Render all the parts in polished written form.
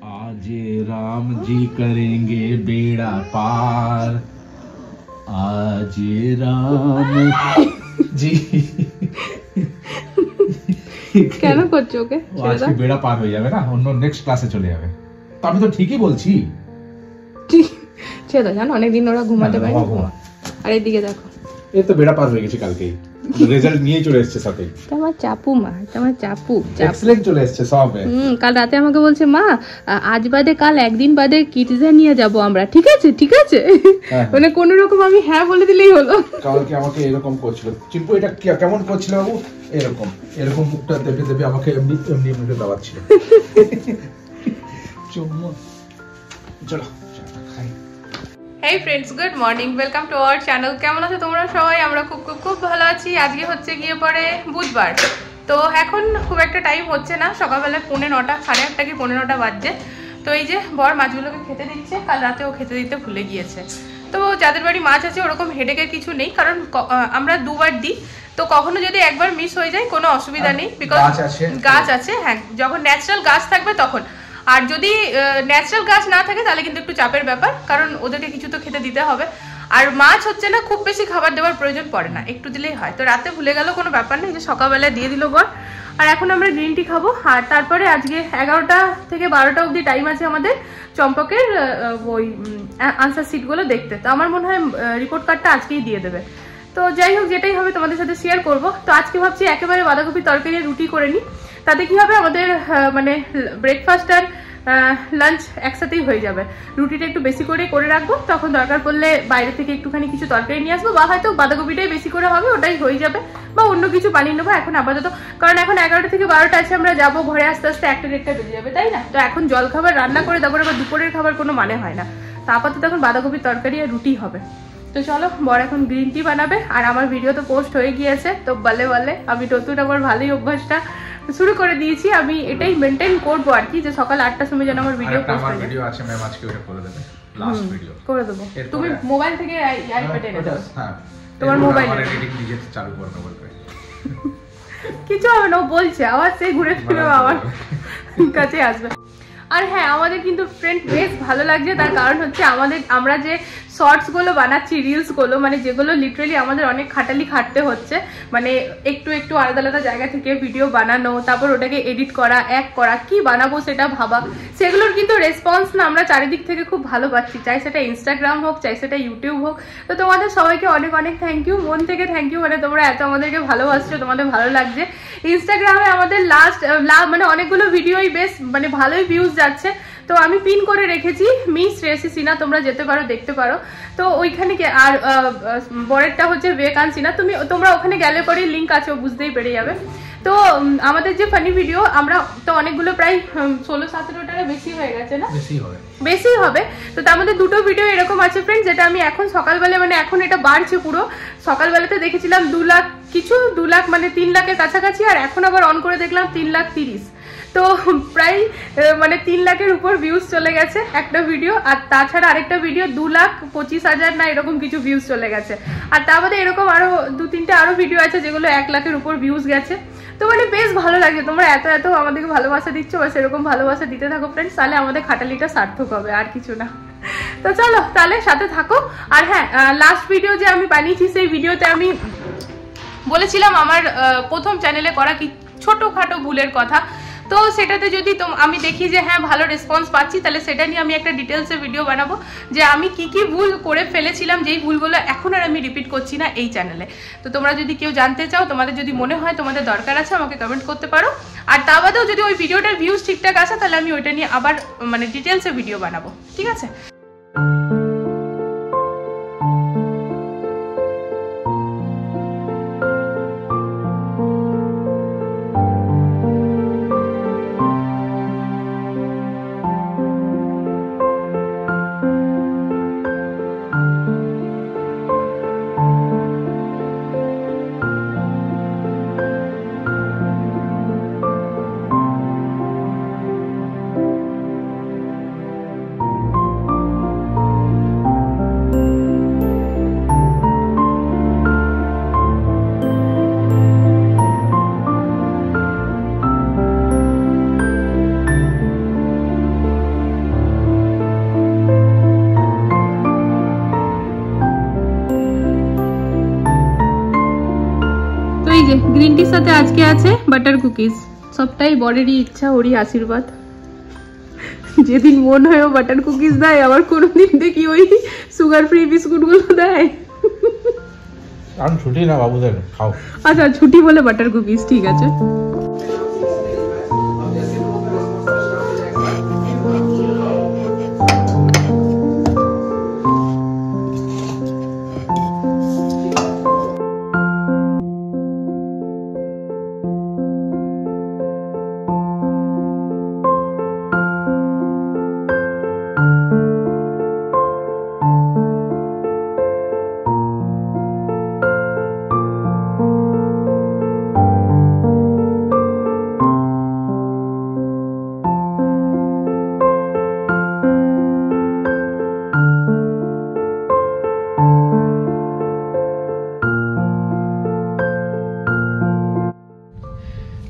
आज राम जी करेंगे बेड़ा पार, आज राम जी কেন করছো ওকে? আজকে বেড়া পার হয়ে যাবে না, অন্য নেক্সট ক্লাসে চলে যাবে। তো আমি তো ঠিকই বলছি। ছেড়ে দাও, জানো অনেকদিন ওরা ঘুমাতে পারে না। আর এদিকে দেখো, এই তো বেড়া পার হয়ে গেছে কালকেই, রেজাল্ট নিয়ে চলে এসেছে সাথে। তোমার চাপু মা, তোমার চাপু এক্সেলেন্ট চলে এসেছে সব। কাল রাতে আমাকে বলছে মা আজ বাদে কাল একদিন বাদে কিডসে নিয়ে যাব আমরা, ঠিক আছে ঠিক আছে। মানে কোন রকম আমি হ্যাঁ বলে দিলেই হলো। কালকে আমাকে এরকম করছিল চিম্পু, এটা কেমন করছিল বাবু, এরকম এরকম মুখটা দেবে দেবে আমাকে এমনি এমনি মুখে দাবাচ্ছিল। চলো খাই। হেই friends, good morning, welcome to our channel. কেমন আছো তোমরা সবাই? আমরা খুব খুব খুব ভালো আছি। আজকে হচ্ছে গিয়ে পরে বুধবার, তো এখন খুব একটা টাইম হচ্ছে না, সকালবেলা 9:45 8:30 কি 9:45 বাজছে। তো এই যে বর মাছগুলোকে খেতে দিচ্ছে, কাল রাতেও খেতে দিতে ভুলে গিয়েছে। তো যাদের বাড়ি মাছ আছে ওরকম হেডেকের কিছু নেই, কারণ আমরা দুবার দিই, তো কখনো যদি একবার মিস হয়ে যায় কোনো অসুবিধা নেই, বিকজ গাছ আছে। হ্যাঁ, যখন ন্যাচারাল গাছ থাকবে তখন। আর যদি ন্যাচারাল গাছ না থাকে তাহলে কিন্তু একটু চাপের ব্যাপার, কারণ ওদেরকে কিছু তো খেতে দিতে হবে। আর মাছ হচ্ছে না, খুব বেশি খাবার দেওয়ার প্রয়োজন পড়ে না, একটু দিলেই হয়। তো রাতে ভুলে গেল কোনো ব্যাপার নেই, যে সকালবেলা দিয়ে দিল বর। আর এখন আমরা গ্রিন টি খাবো। আর তারপরে আজকে 11টা থেকে 12টা অবধি টাইম আছে আমাদের চম্পকের ওই আনসার শিটগুলো দেখতে। তো আমার মনে হয় রিপোর্ট কার্ডটা আজকেই দিয়ে দেবে। তো যাই হোক, যেটাই হবে তোমাদের সাথে শেয়ার করব। তো আজকে ভাবছি একেবারে বাঁধাকপি তরকারি রুটি করে নিই, তাতে কি হবে আমাদের মানে ব্রেকফাস্ট আর লাঞ্চ একসাথেই হয়ে যাবে। রুটিটা একটু বেশি করে রাখবো, তখন দরকার পড়লে বাইরে থেকে একটুখানি কিছু তরকারি নিয়ে আসবো, বা হয়তো বাঁধাকপিটাই বেশি করে হবে, ওটাই হয়ে যাবে, বা অন্য কিছু বানিয়ে নেবো এখন আপাতত। কারণ এখন 11টা থেকে 12টা আছে, আমরা যাবো ঘরে আস্তে আস্তে 1টা বেজে যাবে, তাই না? তো এখন জল খাবার রান্না করে তারপরে আবার দুপুরের খাবার কোনো মানে হয় না। তো আপাতত এখন বাঁধাকপির তরকারি আর রুটি হবে। তো চলো, বর এখন গ্রিন টি বানাবে। আর আমার ভিডিও তো পোস্ট হয়ে গিয়েছে, তো বলে আমি নতুন আমার ভালোই অভ্যাসটা শুরু করে দিয়েছি। আমি এটাই মেনটেন করবো আর কি, যে সকাল 8টার সময় যেন আমার ভিডিও পোস্ট হয়ে যায়। ভিডিও আছে, ম্যাম আজকে ওটা করে দেবে, লাস্ট ভিডিও করে দেবো। তুমি মোবাইল থেকে আইপ্যাডে এনে দাও। হ্যাঁ, তোমার মোবাইল এডিটিং নিজে চালু করতে বলবে, কিছু হবে না, ও বলছে আবার সেই ঘুরে ফিরে আমার কাছে আসবে। আর হ্যাঁ, আমাদের কিন্তু ফ্রেন্ড বেশ ভালো লাগছে, তার কারণ হচ্ছে আমরা যে শর্টসগুলো বানাচ্ছি, রিলসগুলো, মানে যেগুলো লিটারেলি আমাদের অনেক খাটতে হচ্ছে, মানে একটু আলাদা জায়গা থেকে ভিডিও বানানো, তারপর ওটাকে এডিট করা, করা, কি বানাবো সেটা ভাবা, সেগুলোর কিন্তু রেসপন্স না আমরা চারিদিক থেকে খুব ভালো পাচ্ছি, চাই সেটা ইনস্টাগ্রাম হোক, চাই সেটা ইউটিউব হোক। তো তোমাদের সবাইকে অনেক অনেক থ্যাংক ইউ, মন থেকে থ্যাংক ইউ। মানে তোমরা এত আমাদেরকে ভালোবাসছো, তোমাদের ভালো লাগছে। ইনস্টাগ্রামে আমাদের মানে অনেকগুলো ভিডিওই বেশ মানে ভালোই ভিউজ যাচ্ছে। তো আমি পিন করে রেখেছি মিস রেসি সিনা, তোমরা যেতে পারো, দেখতে পারো। তো ওইখানে আর বরেরটা হচ্ছে বেকান সিনা, তোমরা ওখানে গেলে পরে লিঙ্ক আছে, বুঝতেই পেরে যাবে। তো আমাদের যে ফানি ভিডিও, আমরা তো অনেকগুলো প্রায় 16-17টার বেশি হয়ে গেছে না, বেশি হবে। তো তার মধ্যে দুটো ভিডিও এরকম আছে ফ্রেন্ড, যেটা আমি এখন সকালবেলা, মানে এখন এটা বাড়ছে পুরো, সকালবেলাতে দেখেছিলাম 2 লাখ কিছু, 2 লাখ মানে 3 লাখের কাছাকাছি, আর এখন আবার অন করে দেখলাম 3,30,000। তো প্রায় মানে 3 লাখের উপর ভিউজ চলে গেছে একটা ভিডিও। আর তাছাড়া আরেকটা ভিডিও 2,25,000 না এরকম কিছু ভিউজ চলে গেছে। আর তার মধ্যে এরকম আরো 2-3টে আরো ভিডিও আছে যেগুলো 1 লাখের উপর ভিউজ গেছে। তো মানে বেশ ভালো লাগে, তোমরা এত আমাদেরকে ভালোবাসা দিচ্ছ, বা সেরকম ভালোবাসা দিতে থাকো ফ্রেন্ডস, তাহলে আমাদের খাটালিটা সার্থক হবে, আর কিছু না। তো চলো তাহলে সাথে থাকো। আর হ্যাঁ, লাস্ট ভিডিও যে আমি বানিয়েছি, সেই ভিডিওতে আমি বলেছিলাম আমার প্রথম চ্যানেলে করা কি ছোটখাটো ভুলের কথা। তো সেটাতে যদি আমি দেখি যে হ্যাঁ ভালো রেসপন্স পাচ্ছি, তাহলে সেটা নিয়ে আমি একটা ডিটেলসে ভিডিও বানাবো, যে আমি কি ভুল করে ফেলেছিলাম, যেই ভুলগুলো এখন আর আমি রিপিট করছি না এই চ্যানেলে। তো তোমরা যদি কেউ জানতে চাও, তোমাদের যদি মনে হয় তোমাদের দরকার আছে, আমাকে কমেন্ট করতে পারো। আর তা বাদেও যদি ওই ভিডিওটার ভিউজ ঠিকঠাক আসে, তাহলে আমি ওইটা নিয়ে আবার মানে ডিটেলসে ভিডিও বানাবো, ঠিক আছে? যে গ্রিন টির সাথে আজকে আছে বাটার কুকিজ। সবটাই বরেরই ইচ্ছা, ওরই আশীর্বাদ। যেদিন মন হয় ও বাটার কুকিজ দেয়, আবার কোনোদিন দেখি ওই সুগার ফ্রি বিস্কুট গুলো দেয়। কারণ ছুটি না বাবুদের, খাও। আচ্ছা ছুটি বলে বাটার কুকিজ, ঠিক আছে।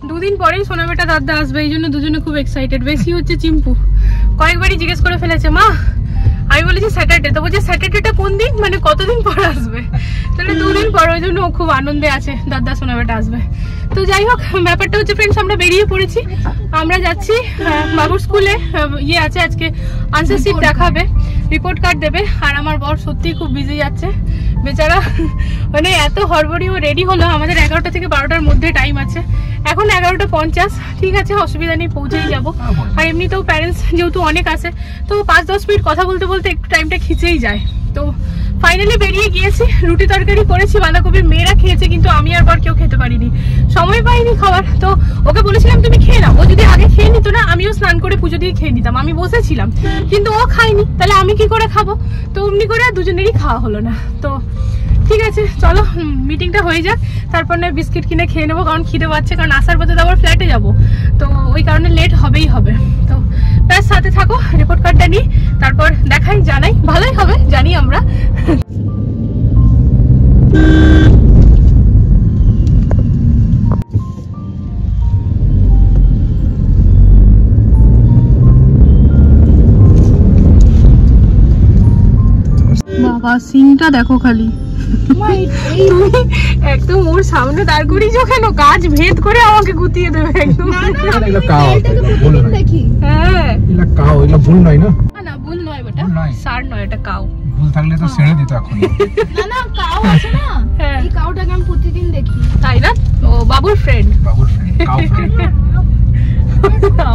দুদিন পরেই সোনাবেটা দাদা আসবে, এই জন্য দুজনে খুব এক্সাইটেড। বেশি হচ্ছে চিম্পু, কয়েকবারই জিজ্ঞেস করে ফেলেছে মা, আমি বলেছি স্যাটারডে, তো বলছে স্যাটারডেটা কোন দিন, মানে কতদিন পর আসবে। তাহলে দুদিন পর, ওই জন্য খুব আনন্দে আছে দাদা সোনাবেটা আসবে। তো যাই হোক, ব্যাপারটা হচ্ছে ফ্রেন্ডস, আমরা বেরিয়ে পড়েছি। আমরা যাচ্ছি বাবুর স্কুলে, ইয়ে আছে আজকে, আনসার শিট দেখাবে, রিপোর্ট কার্ড দেবে। আর আমার বর সত্যিই খুব বিজি যাচ্ছে বেচারা, মানে এত হড়বড়ি। ও রেডি হলো, আমাদের 11টা থেকে 12টার মধ্যে টাইম আছে, এখন 11:50। ঠিক আছে, অসুবিধা নেই, পৌঁছেই যাবো। আর এমনিতেও প্যারেন্টস যেহেতু অনেক আছে, তো 5-10 মিনিট কথা বলতে বলতে একটু টাইমটা খিচেই যায়। তো ফাইনালি বেরিয়ে গিয়েছি। রুটি তরকারি করেছি, বাঁধাকপির, মেয়েরা খেয়েছে, কিন্তু আমি আর বর কেউ খেতে পারিনি, সময় পাইনি খাবার। তো ওকে বলেছিলাম তুমি খেয়ে নাও, ও যদি আগে খেয়ে নিত না, আমিও স্নান করে পুজো দিয়ে খেয়ে নিতাম। আমি বসেছিলাম, কিন্তু ও খায়নি, তাহলে আমি কি করে খাবো? তো অমনি করে দুজনেরই খাওয়া হলো না। তো ঠিক আছে, চলো মিটিংটা হয়ে যাক, তারপর না বিস্কিট কিনে খেয়ে নেবো, কারণ খিদে পাচ্ছে। কারণ আসার পথে তো আবার ফ্ল্যাটে যাবো, তো ওই কারণে লেট হবেই হবে। তো প্লাস সাথে থাকো, রিপোর্ট কার্ডটা নিই, তারপর দেখাই, জানাই, ভালোই হবে জানি আমরা। বাবা সিনটা দেখো খালি, একদম ওর সামনে দাঁড় করিয়েছ কেন? কাজ ভেদ করে আমাকে গুতিয়ে দেবে একদম। ভুল নয় না, না ভুল নয় বেটা, সার নয়, এটা কাউ। ভুল থাকলে তো ছেড়ে দিত এখন। না না, কাউ আছে না, এই কাউটাকে আমি প্রতিদিন দেখি। তাই না? ও বাবুর ফ্রেন্ড, বাবুর ফ্রেন্ড, কাউ ফ্রেন্ড।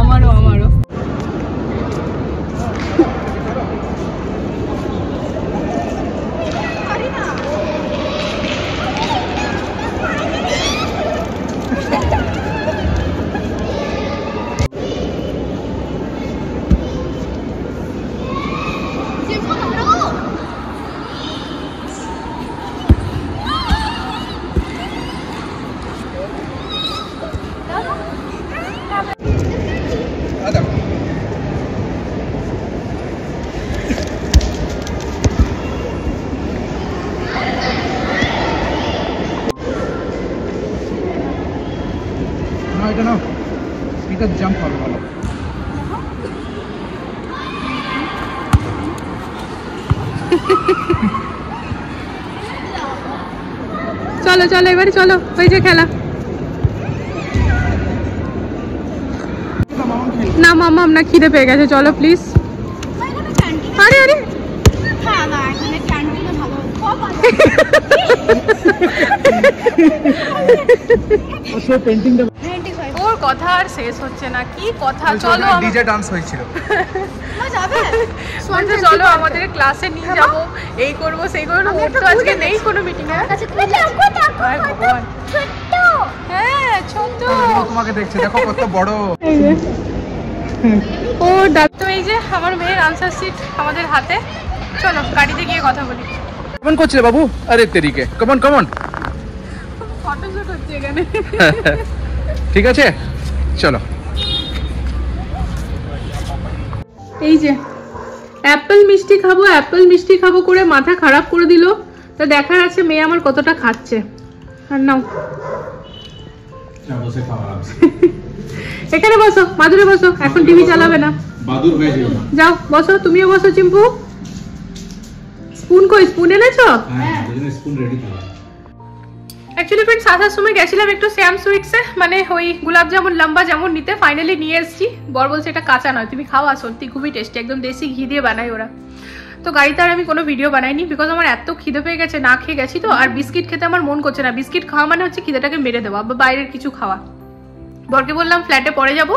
আমারও। এটা না, এটা জাম্প হবে ভালো। চলো চলো এবারে চলো, ওই যে খেলা। না মামা, আমরা খিদে পেয়ে গেছে, চলো প্লিজ। আরে আরে ওর কথা আর শেষ হচ্ছে না, কি কথা। চলো ডিজে ডান্স হয়েছিল, চলো আমাদের ক্লাসে নিয়ে যাবো, এই করবো সেই করবো। ওর তো আজকে নেই কোনো মিটিং। হ্যাঁ ছোট, তোমাকে দেখছে, দেখো কত বড় ও। তো এই যে আমার মেয়ের আনসার শিট আমাদের হাতে, চলো গাড়িতে গিয়ে কথা বলি। কেমন করছিলে বাবু? আরে তেরিকে, কমন কমন, ফটোশুট হচ্ছে এখানে। ঠিক আছে চলো। এই যে অ্যাপেল মিষ্টি খাবো, অ্যাপেল মিষ্টি খাবো করে মাথা খারাপ করে দিল। তো দেখার আছে মেয়ে আমার কতটা খাচ্ছে। আর নাও এখানে বসো, মাদুরে বসো, এখন টিভি চালাবে না, যাও বসো। তুমিও বসো চিম্পু। স্পুন কই? স্পুন এনেছো? অ্যাকচুয়ালি ফ্রেন্ডস আসার সময় গেছিলাম একটু শ্যাম সুইটসে, মানে ওই গোলাপ জামুন লম্বা জামুন নিতে, ফাইনালি নিয়ে এসেছি। বর বলছে এটা কাঁচা নয়, তুমি খাওয়া, সত্যি খুবই টেস্টি, একদম দেশি ঘি দিয়ে বানায় ওরা। তো গাড়িতে আর আমি কোনো ভিডিও বানাইনি, বিকজ আমার এত খিদে পেয়ে গেছে, না খেয়ে গেছি তো। আর বিস্কিট খেতে আমার মন করছে না, বিস্কিট খাওয়া মানে হচ্ছে খিদেটাকে মেরে দেওয়া বা বাইরের কিছু খাওয়া। বরকে বললাম ফ্ল্যাটে পরে যাব,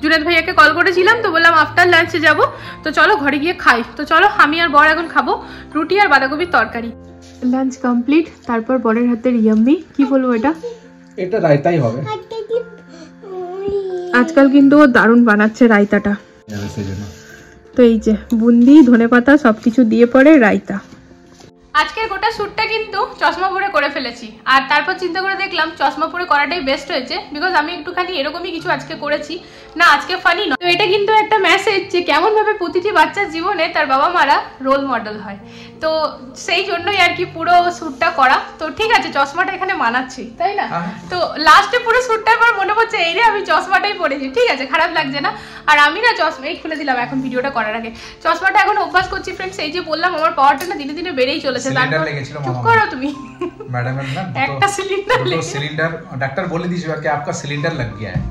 জুনেদ ভাইয়াকে কল করেছিলাম, তো বললাম আফটার লাঞ্চে যাব, তো চলো ঘরে গিয়ে খাই। তো চলো আমি আর বর এখন খাবো রুটি আর বাঁধাকপির তরকারি। লাঞ্চ কমপ্লিট, তারপর বরের হাতের ইয়াম্মি, কি বলবো এটা রায়তাই হবে। আজকাল কিন্তু ও দারুণ বানাচ্ছে রায়তাটা। তো এই যে বুন্দি ধনেপাতা সবকিছু দিয়ে পরে রায়তা। আজকের গোটা শ্যুটটা কিন্তু চশমা পরে করে ফেলেছি, আর তারপর চিন্তা করে দেখলাম চশমা পরে করাটাই বেস্ট হয়েছে, বিকজ আমি একটুখানি এরকমই কিছু আজকে করেছি না, আজকে ফানি নয়। তো এটা কিন্তু একটা মেসেজ যে কেমন ভাবে প্রতিটি বাচ্চার জীবনে তার বাবা মারা রোল মডেল হয়, তো সেই জন্যই আর কি পুরো শ্যুটটা করা। তো ঠিক আছে, চশমাটা এখানে মানাচ্ছি, তাই না? তো লাস্টে পুরো শ্যুটটা আমার মনে পড়ছে এই রে আমি চশমাটাই পরেছি, ঠিক আছে, খারাপ লাগছে না। আর আমি না চশমা এই খুলে দিলাম এখন ভিডিওটা করার আগে, চশমাটা এখন অভ্যাস করছি ফ্রেন্ডস। এই যে বললাম আমার পাওয়ারটা না দিনে দিনে বেড়েই চলেছে। সিলিন্ডার লেগেছিল চুপ করো তুমি, मैडम है ना, একটা সিলিন্ডার तो सिलेंडर डॉक्टर बोले दीजिएगा कि आपका सिलेंडर लग गया है।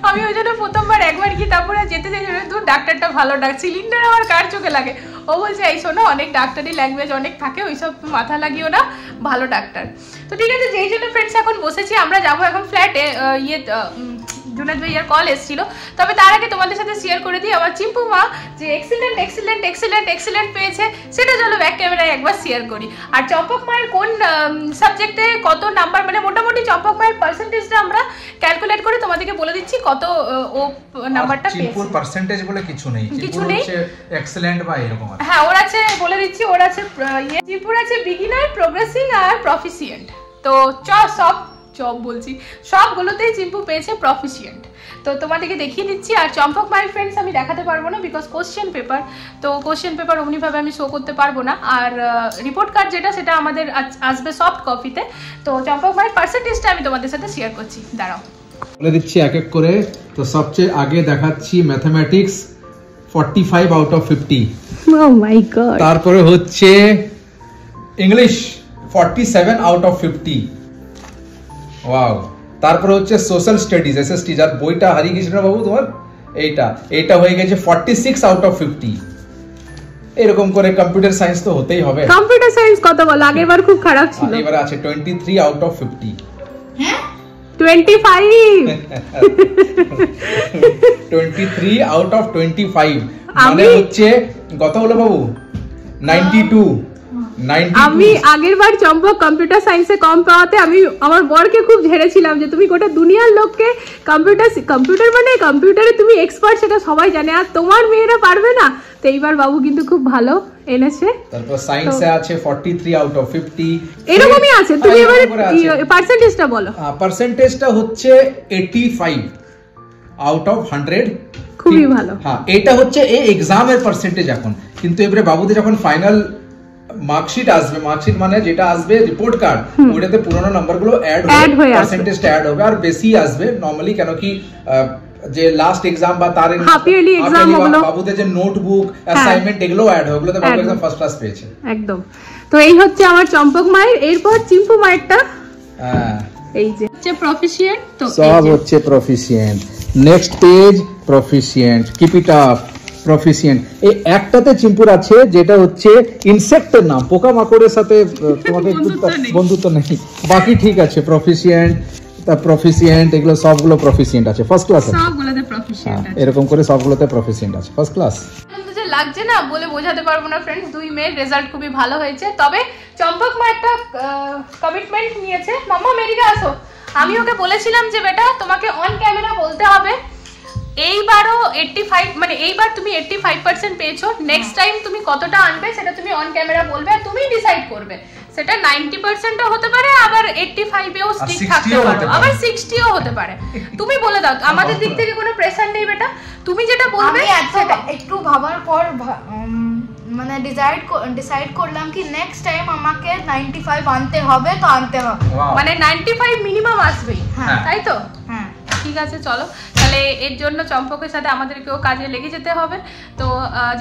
আমি ওই জন্য প্রথমবার একবার কি তারপরে যেতে যেতে দূর ডাক্তারটা ভালো ডাক, সিলিন্ডার আমার কার চোখে লাগে। ও বলছে এই শোনো অনেক ডাক্তারি ল্যাঙ্গুয়েজ অনেক থাকে, ওইসব মাথা লাগিও না, ভালো ডাক্তার। তো ঠিক আছে, যেই জন্য ফ্রেন্ডস এখন বসেছি, আমরা যাবো এখন ফ্ল্যাটে। জুনেদ ভাইয়ার কল এসেছিল, তবে তার আগে তোমাদের সাথে শেয়ার করে দিই আমার চিম্পু মা যে এক্সিলেন্ট এক্সিলেন্ট এক্সিলেন্ট এক্সিলেন্ট পেয়েছে, সেটা চলো ব্যাক ক্যামেরায় একবার শেয়ার করি। আর চম্পক মায়ের কোন সাবজেক্টে কত নাম্বার, মানে মোটামুটি চম্পক মায়ের পার্সেন্টেজটা আমরা ক্যালকুলেট করে তোমাদেরকে বলে দিচ্ছি কত ও নাম্বারটা পেয়েছে। চিম্পুর পার্সেন্টেজ বলে কিছু নেই, চিম্পুর হচ্ছে এক্সেলেন্ট বা এরকম আছে। হ্যাঁ ওর আছে, বলে দিচ্ছি ওর আছে চিম্পুর আছে বিগিনার, প্রোগ্রেসিং আর প্রফিসিয়েন্ট। তো সবগুলোতেই চিম্পু পেয়েছে প্রফিসিয়েন্ট। তো তোমাদেরকে দেখিয়ে দিচ্ছি। আর চম্পক মাই ফ্রেন্ডস আমি দেখাতে পারবো না, বিকজ কোশ্চেন পেপার, তো কোশ্চেন পেপার অমনিভাবে আমি শো করতে পারবো না। আর রিপোর্ট কার্ড যেটা সেটা আমাদের আসবে সফট কপিতে। তো চম্পক মায়ের পার্সেন্টেজটা আমি তোমাদের সাথে শেয়ার করছি, দাঁড়াও বলে দিচ্ছি এক এক করে। তো সবচেয়ে আগে দেখাচ্ছি mathematics 45 out of 50। Oh my god. তারপরে হচ্ছে ইংলিশ 47 আউট অফ 50। ওয়াও। তারপরে হচ্ছে সোশ্যাল স্টাডিজ এসএসটি, যার বইটা হারিয়ে গেছিল বাবু তোমার, এইটা হয়ে গেছে 46 আউট অফ 50। এরকম করে কম্পিউটার সায়েন্স তো হতেই হবে। কম্পিউটার সায়েন্স কত বল, আগেরবার খুব খারাপ ছিল। এবারে আছে 23 আউট অফ 50। হ্যাঁ 25 23 আউট অফ 25 মানে হচ্ছে কত হলো বাবু? 92। আমি আগেরবার চম্পক কম্পিউটার সায়েন্সে কম পাওয়াতে আমি আমার বরকে খুব ঝেড়েছিলাম যে তুমি গোটা দুনিয়ার লোককে কম্পিউটার মানে কম্পিউটারে তুমি এক্সপার্ট, সেটা সবাই জানে, আর তোমার মেয়েরা পারবে না। তো এইবার বাবু কিন্তু খুব ভালো এনেছে। তারপর সায়েন্সে আছে 43 আউট অফ 50। এরকমই আছে। তুমি এবারে পার্সেন্টেজটা বলো। পার্সেন্টেজটা হচ্ছে 85 আউট অফ 100। খুবই ভালো। হ্যাঁ, এটা হচ্ছে এই এক্সামের পার্সেন্টেজ এখন। কিন্তু এবারে বাবুদের যখন ফাইনাল মার্কশিট আসবে, মার্কশিট মানে যেটা আসবে রিপোর্ট কার্ড, ওইটাতে পুরনো নাম্বারগুলো অ্যাড হয়ে পার্সেন্টেজটা অ্যাড হবে, আর বেশি আসবে নরমালি, কেন কি যে লাস্ট এক্সাম বা তার হাফ ইয়ারলি এক্সাম হলো, বাবুদের যে নোটবুক অ্যাসাইনমেন্ট এগুলো অ্যাড হবে, ওগুলোতে বাবু একদম ফার্স্ট ক্লাস পেয়েছে একদম। তো এই হচ্ছে আমার চম্পক মায়ের। এরপর চিম্পু মায়েরটা এই যে হচ্ছে প্রফিসিয়েন্ট। তো সব হচ্ছে proficient. Next page proficient, keep it up proficient. এই একটাতে চিম্পুর আছে যেটা হচ্ছে ইনসেক্টের নাম, পোকামাকড়ের সাথে তোমাকে বন্ধুত্ব নেই, বাকি ঠিক আছে। প্রফিসিয়েন্ট, প্রফিসিয়েন্ট, এগুলো সবগুলো প্রফিসিয়েন্ট আছে, ফার্স্ট ক্লাস আছে সবগুলোতে প্রফিসিয়েন্ট আছে। এরকম করে সবগুলোতে প্রফিসিয়েন্ট আছে, ফার্স্ট ক্লাস। যে লাগছে না বলে বোঝাতে পারবো না ফ্রেন্ডস, দুই মেয়ের রেজাল্ট খুবই ভালো হয়েছে। তবে চম্পক মা একটা কমিটমেন্ট নিয়েছে, মাম্মা মেরিকা আসো। আমি ওকে বলেছিলাম যে বেটা তোমাকে অন ক্যামেরা বলতে হবে এইবারও 85, মানে এইবার তুমি 85% পেয়েছো, নেক্সট টাইম তুমি কতটা আনবে সেটা তুমি অন ক্যামেরা বলবে, আর তুমি ডিসাইড করবে। সেটা 90%ও হতে পারে, আবার 85-এও স্টিক থাকতে পারে, আবার 60ও হতে পারে। তুমি বলে দাও, আমাদের দিক থেকে কোনো প্রেসার নেই বেটা, তুমি যেটা বলবে। একটু ভাবার পর মানে ডিসাইড করলাম কি নেক্সট টাইম আমাকে 95 আনতে হবে, তো আনতে হবে, মানে 95 মিনিমাম আসবেই, তাই তো? হ্যাঁ ঠিক আছে, চলো তাহলে তাহলে এর জন্য চম্পকের সাথে আমাদেরকেও কাজে লেগে যেতে হবে। তো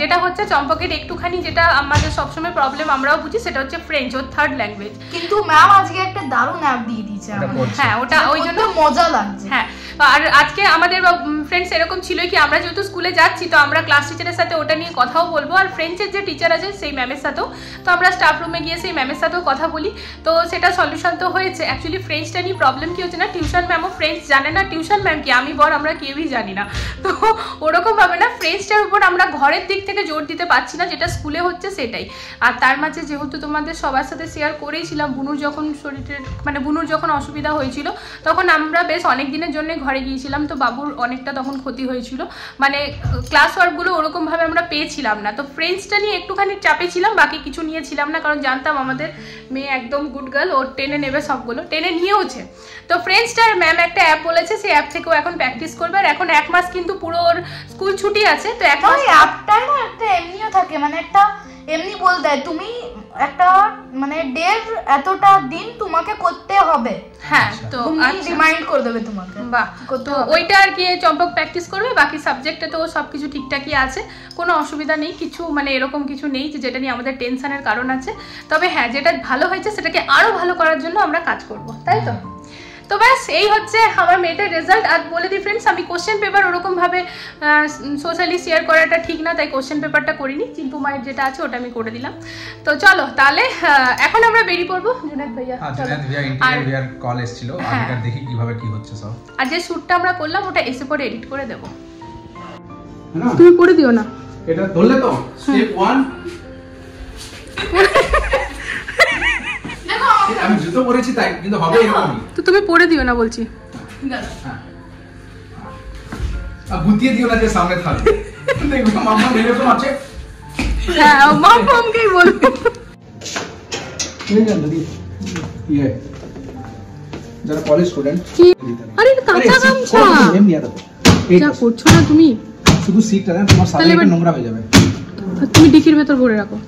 যেটা হচ্ছে চম্পকের একটুখানি যেটা আমাদের সবসময় প্রবলেম আমরাও বুঝি, সেটা হচ্ছে ফ্রেঞ্চ, ওর থার্ড ল্যাঙ্গুয়েজ। কিন্তু ম্যাম আজকে একটা দারুণ অ্যাপ দিয়ে দিয়েছে। হ্যাঁ, ওটা ওই জন্য মজা লাগছে। হ্যাঁ, আর আজকে আমাদের ফ্রেন্ডস এরকম ছিল কি, আমরা যেহেতু স্কুলে যাচ্ছি তো আমরা ক্লাস টিচারের সাথে ওটা নিয়ে কথাও বলবো, আর ফ্রেঞ্চের যে টিচার আছে সেই ম্যামের সাথেও, তো আমরা স্টাফ রুমে গিয়ে সেই ম্যামের সাথেও কথা বলি। তো সেটা সলিউশন তো হয়েছে। অ্যাকচুয়ালি ফ্রেঞ্চটা নিয়ে প্রবলেম কি হচ্ছে না, টিউশন ম্যামও ফ্রেঞ্চ জানে না, টিউশন ম্যাম কি আমি বর আমরা কেউই জানি না। তো ওরকম ভাবে না, ফ্রেঞ্চটার উপর আমরা ঘরের দিক থেকে জোর দিতে পারছি না, যেটা স্কুলে হচ্ছে সেটাই। আর তার মাঝে যেহেতু তোমাদের সবার সাথে শেয়ার করেইছিলাম, বুনুর যখন শরীরের মানে বুনুর যখন অসুবিধা হয়েছিল তখন আমরা বেশ অনেক দিনের জন্য ঘরে গিয়েছিলাম। তো বাবুর অনেকটা তখন ক্ষতি হয়েছিল, মানে ক্লাস ওয়ার্কগুলো ওরকমভাবে আমরা পেয়েছিলাম না। তো ফ্রেঞ্চটা নিয়ে একটুখানি চাপে ছিলাম, বাকি কিছু নিয়েছিলাম না, কারণ জানতাম আমাদের মেয়ে একদম গুড গার্ল, ও টেনে নেবে সবগুলো, টেনে নিয়েওছে। তো ফ্রেঞ্চটার ম্যাম একটা অ্যাপ বলেছে, সেই অ্যাপ থেকেও এখন প্র্যাকটিস করবে। আর এখন 1 মাস কিন্তু পুরো ওর স্কুল ছুটি আছে, তো 1 মাস অ্যাপটাই না একটা এমনিও থাকে, মানে একটা এমনি বল দেয় তুমি একটা মানে ডের এতটা দিন তোমাকে করতে হবে। হ্যাঁ, তো রিমাইন্ড করে দেবে তোমাকে। বাহ, তো ওইটা আর কি চম্পক প্র্যাকটিস করবে। বাকি সাবজেক্টে তো সবকিছু ঠিকঠাকই আছে, কোনো অসুবিধা নেই, কিছু মানে এরকম কিছু নেই যে যেটা নিয়ে আমাদের টেনশনের কারণ আছে। তবে হ্যাঁ, যেটা ভালো হয়েছে সেটাকে আরো ভালো করার জন্য আমরা কাজ করব, তাই তো? তো ব্যাস এই হচ্ছে আমার মেয়েটার রেজাল্ট। আর বলে দিই ফ্রেন্ডস, আমি কোশ্চেন পেপার ওরকমভাবে সোশ্যালি শেয়ার করাটা ঠিক না, তাই কোশ্চেন পেপারটা করিনি, চিম্পু মায়ের যেটা আছে ওটা আমি করে দিলাম। তো চলো তাহলে এখন আমরা বেরিয়ে পড়বো। জুনায়েদ ভাইয়া ইন্টারভিউয়ার কল এসেছিল, আগেকার দেখি কিভাবে কি হচ্ছে সব। আর যে শ্যুটটা আমরা করলাম ওটা এসে পরে এডিট করে দেবো, তুমি পড়ে দিও না। এটা ধরলে তো স্টেপ 1। আমি জুতো পরেছি তাই, কিন্তু হবে এরকমই। তো তুমি পড়ে দিও না বলছি। আর গুতিয়ে দিও না যে সামনে থাকবে। দেখো মাম্মা মেরে তো আছে। হ্যাঁ, মাম্মা আমাকেই বলবে। ये যারা কলেজ স্টুডেন্ট। আরে কাঁচা গামছা যা করছো না তুমি, শুধু সিটটা না তোমার সামনে নোংরা হয়ে যাবে। তুমি ডিকির ভেতর ভরে রাখো।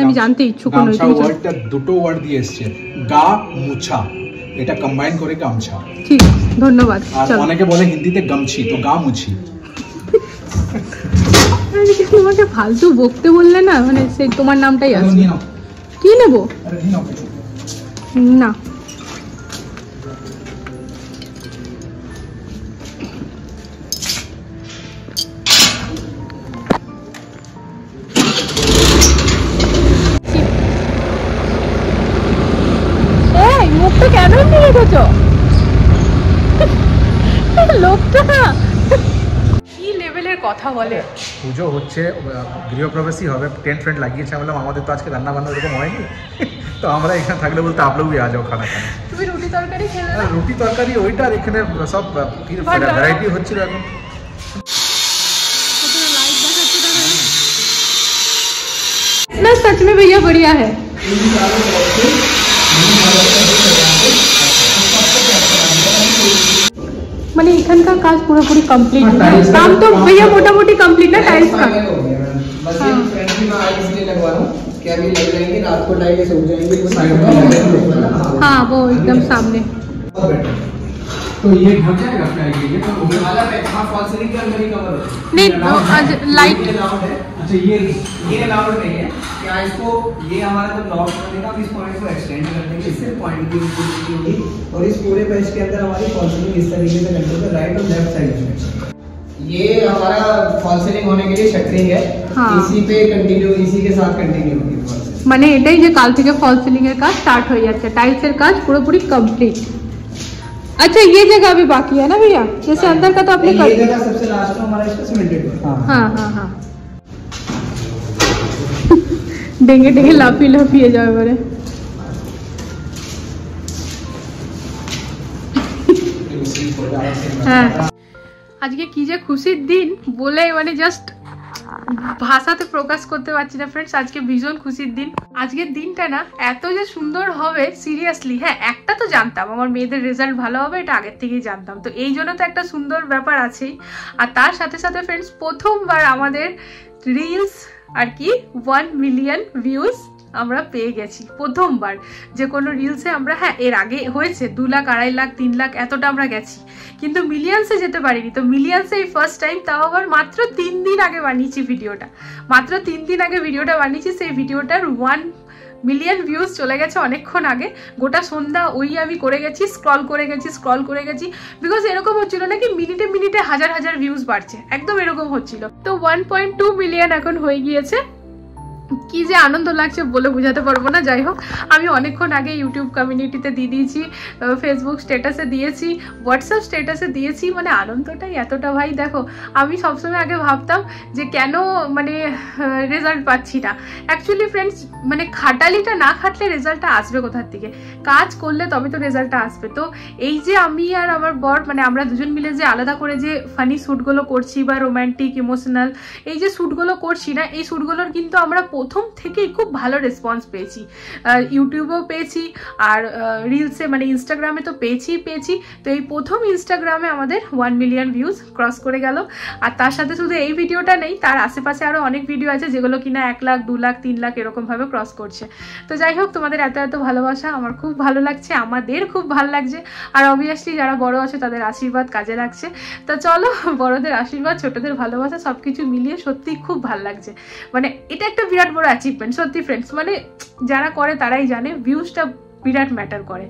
আমি জানতে ইচ্ছুক নই। গামছা ওয়ার্ডটা দুটো ওয়ার্ড দিয়ে এসেছে, গা মুছা, এটা কম্বাইন করে গামছা। ঠিক, ধন্যবাদ। আর অনেকে বলে হিন্দিতে গামছি, তো গা মুছি। তোমাকে ফালতু বকতে বললে না, মানে সেই তোমার নামটাই আছে। কি নেবো? না মুখটা কেন এমনি রেখেছো? লোকটা কি লেভেলের কথা বলে। পুজো হচ্ছে, গৃহপ্রবেশই হবে, টেন্ট ফ্রেন্ট লাগিয়েছে। আমি বললাম আমাদের তো আজকে রান্না বান্না এরকম হয়নি, তো আমরা এখানে থাকলে বলতে आप लोग भी आ जाओ खाना खाने। তুমি রুটি তরকারি খেলে না? রুটি তরকারি ওইটা, আর এখানে সব ভ্যারাইটি হচ্ছিল এখন। ना सच में भैया बढ़िया है। মানে এখানকার কাজ পুরোপুরি কমপ্লিট, কাম তো भैया মোটামুটি কমপ্লিট না, টাইলস का बस ये फ्रंट में आइस इसलिए लगवा रहा हूं कि अभी लग जाएंगे, रात को टाइम से उग जाएंगे। हाँ, वो एकदम सामने। तो ये ढक जाएगा अपने आगे, तो वाला पे हां फॉल सीलिंग के अंदर ही कवर हो। नहीं, आज लाइट अच्छा ये अलाउड नहीं है क्या इसको, ये हमारा जब लॉक बनेगा अब इस पॉइंट को एक्सटेंड कर देंगे, इससे पॉइंट की होगी। और इस पूरे पेज के अंदर हमारी फॉल सीलिंग इस तरीके से कंट्रोल कर राइट और लेफ्ट साइड में। ये हमारा फॉल सीलिंग होने के लिए शटरिंग है। हाँ। इसी पे कंटिन्यू, इसी के साथ कंटिन्यू होगी फॉल सीलिंग। মানে এটাই যে কাল থেকে ফল সিলিং এর কাজ স্টার্ট হয়ে যাচ্ছে, টাইলস এর কাজ পুরোপুরি কমপ্লিট। अच्छा, ये जगह अभी बाकी है ना भैया, जैसे अंदर का तो आपने कर ये जगह सबसे लास्ट में हमारा इसका सीमेंटेड है। हाँ हाँ हाँ डेंगे डेंगे लाफी लाफिए जाओ এবারে। হ্যাঁ, আজকে কি যে খুশির দিন বলে মানে জাস্ট ভাষাতে প্রকাশ করতে পারছি না ফ্রেন্ডস। আজকে ভীষণ খুশির দিন। আজকের দিনটা না এত যে সুন্দর হবে সিরিয়াসলি, হ্যাঁ একটা তো জানতাম আমার মেয়েদের রেজাল্ট ভালো হবে, এটা আগের থেকেই জানতাম, তো এই জন্য তো একটা সুন্দর ব্যাপার আছেই। আর তার সাথে সাথে ফ্রেন্ডস প্রথমবার আমাদের রিলস আর কি 1 মিলিয়ন ভিউজ আমরা পেয়ে গেছি প্রথমবার যে কোনো রিলসে আমরা, হ্যাঁ এর আগে হয়েছে 2 লাখ 2.5 লাখ 3 লাখ এতটা আমরা গেছি, কিন্তু মিলিয়ন্সে যেতে পারিনি। তো মিলিয়ন্সে এই ফার্স্ট টাইম, তাও আবার মাত্র 3 দিন আগে বানিয়েছি ভিডিওটা, মাত্র 3 দিন আগে ভিডিওটা বানিয়েছি। সেই ভিডিওটার 1 মিলিয়ন ভিউজ চলে গেছে অনেকক্ষণ আগে। গোটা সন্ধ্যা ওই আমি করে গেছি, স্ক্রল করে গেছি, বিকজ এরকম হচ্ছিল নাকি মিনিটে মিনিটে হাজার হাজার ভিউজ বাড়ছে, একদম এরকম হচ্ছিল। তো 1.2 মিলিয়ন এখন হয়ে গিয়েছে। কি যে আনন্দ লাগছে বলে বোঝাতে পারবো না। যাই হোক, আমি অনেকক্ষণ আগে ইউটিউব কমিউনিটিতে দিয়ে দিয়েছি, ফেসবুক স্ট্যাটাসে দিয়েছি, হোয়াটসঅ্যাপ স্ট্যাটাসে দিয়েছি, মানে আনন্দটাই এতটা ভাই। দেখো আমি সবসময় আগে ভাবতাম যে কেন মানে রেজাল্ট পাচ্ছি না। অ্যাকচুয়ালি ফ্রেন্ডস, মানে খাটালিটা না খাটলে রেজাল্টটা আসবে কোথার থেকে? কাজ করলে তবে তো রেজাল্টটা আসবে। তো এই যে আমি আর আমার বর, মানে আমরা দুজন মিলে যে আলাদা করে যে ফানি শ্যুটগুলো করছি বা রোম্যান্টিক ইমোশনাল এই যে শ্যুটগুলো করছি না, এই শ্যুটগুলোর কিন্তু আমরা প্রথম থেকেই খুব ভালো রেসপন্স পেয়েছি, ইউটিউবেও পেয়েছি আর রিলসে মানে ইনস্টাগ্রামে তো পেয়েছি। তো এই প্রথম ইনস্টাগ্রামে আমাদের 1 মিলিয়ন ভিউজ ক্রস করে গেল। আর তার সাথে শুধু এই ভিডিওটা নেই, তার আশেপাশে আরও অনেক ভিডিও আছে যেগুলো কিনা 1 লাখ 2 লাখ 3 লাখ এরকমভাবে ক্রস করছে। তো যাই হোক, তোমাদের এত ভালোবাসা আমার খুব ভালো লাগছে, আমাদের খুব ভালো লাগছে। আর অবভিয়াসলি যারা বড় আছে তাদের আশীর্বাদ কাজে লাগছে। তো চলো, বড়দের আশীর্বাদ ছোটদের ভালোবাসা সব কিছু মিলিয়ে সত্যি খুব ভালো লাগছে। মানে এটা একটা বিরাট বড় অ্যাচিভমেন্ট সত্যি ফ্রেন্ডস। মানে যারা করে তারাই জানে ভিউজটা বিরাট ম্যাটার করে।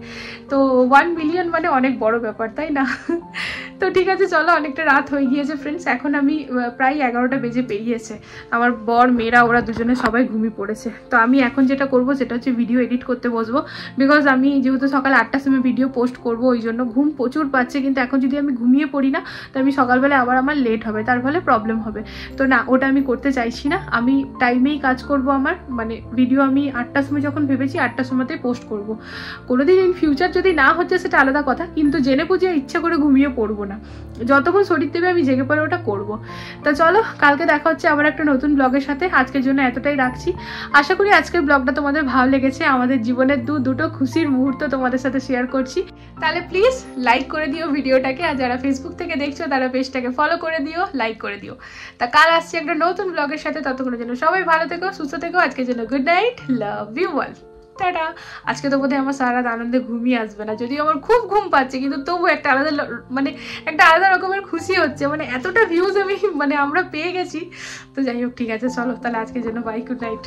তো 1 মিলিয়ন মানে অনেক বড় ব্যাপার, তাই না? তো ঠিক আছে, চলো, অনেকটা রাত হয়ে গিয়েছে ফ্রেন্ডস। এখন আমি প্রায় 11টা বেজে পেরিয়েছে। আমার বর মেয়েরা ওরা দুজনে সবাই ঘুমিয়ে পড়েছে। তো আমি এখন যেটা করব সেটা হচ্ছে ভিডিও এডিট করতে বসবো, বিকজ আমি যেহেতু সকাল 8টার সময় ভিডিও পোস্ট করব, ওই জন্য ঘুম প্রচুর পাচ্ছে। কিন্তু এখন যদি আমি ঘুমিয়ে পড়ি না, তো আমি সকালবেলা আবার আমার লেট হবে, তার ফলে প্রবলেম হবে। তো না, ওটা আমি করতে চাইছি না। আমি টাইমেই কাজ করব। আমার মানে ভিডিও আমি 8টার সময় যখন ভেবেছি 8টার সময়তেই পোস্ট করব। কোনোদিন ইন ফিউচার যদি না হচ্ছে সেটা আলাদা কথা, কিন্তু জেনে বুঝে ইচ্ছা করে ঘুমিয়ে পড়বো না। যতক্ষণ শরীর দেবে আমি জেগে পড়ে ওটা করবো। তো চলো, কালকে দেখা হচ্ছে আবার একটা নতুন ব্লগের সাথে। আজকের জন্য এতটাই রাখছি। আশা করি আজকের ব্লগটা তোমাদের ভালো লেগেছে। আমাদের জীবনের দুটো খুশির মুহূর্ত তোমাদের সাথে শেয়ার করছি। তাহলে প্লিজ লাইক করে দিও ভিডিওটাকে, আর যারা ফেসবুক থেকে দেখছো তারা পেজটাকে ফলো করে দিও, লাইক করে দিও। তা কাল আসছি একটা নতুন ব্লগের সাথে। ততক্ষণের জন্য সবাই ভালো থেকো, সুস্থ থেকো। আজকের জন্য good night, love you all, tata. আজকে তো বোধহয় আমার সারা রাত আনন্দে ঘুমিয়ে আসবে না, যদিও আমার খুব ঘুম পাচ্ছে, কিন্তু তবু একটা আলাদা রকমের খুশি হচ্ছে। মানে এতটা ভিউজ আমরা পেয়ে গেছি। তো যাই হোক, ঠিক আছে, চলো তাহলে আজকের জন্য বাই, গুড নাইট।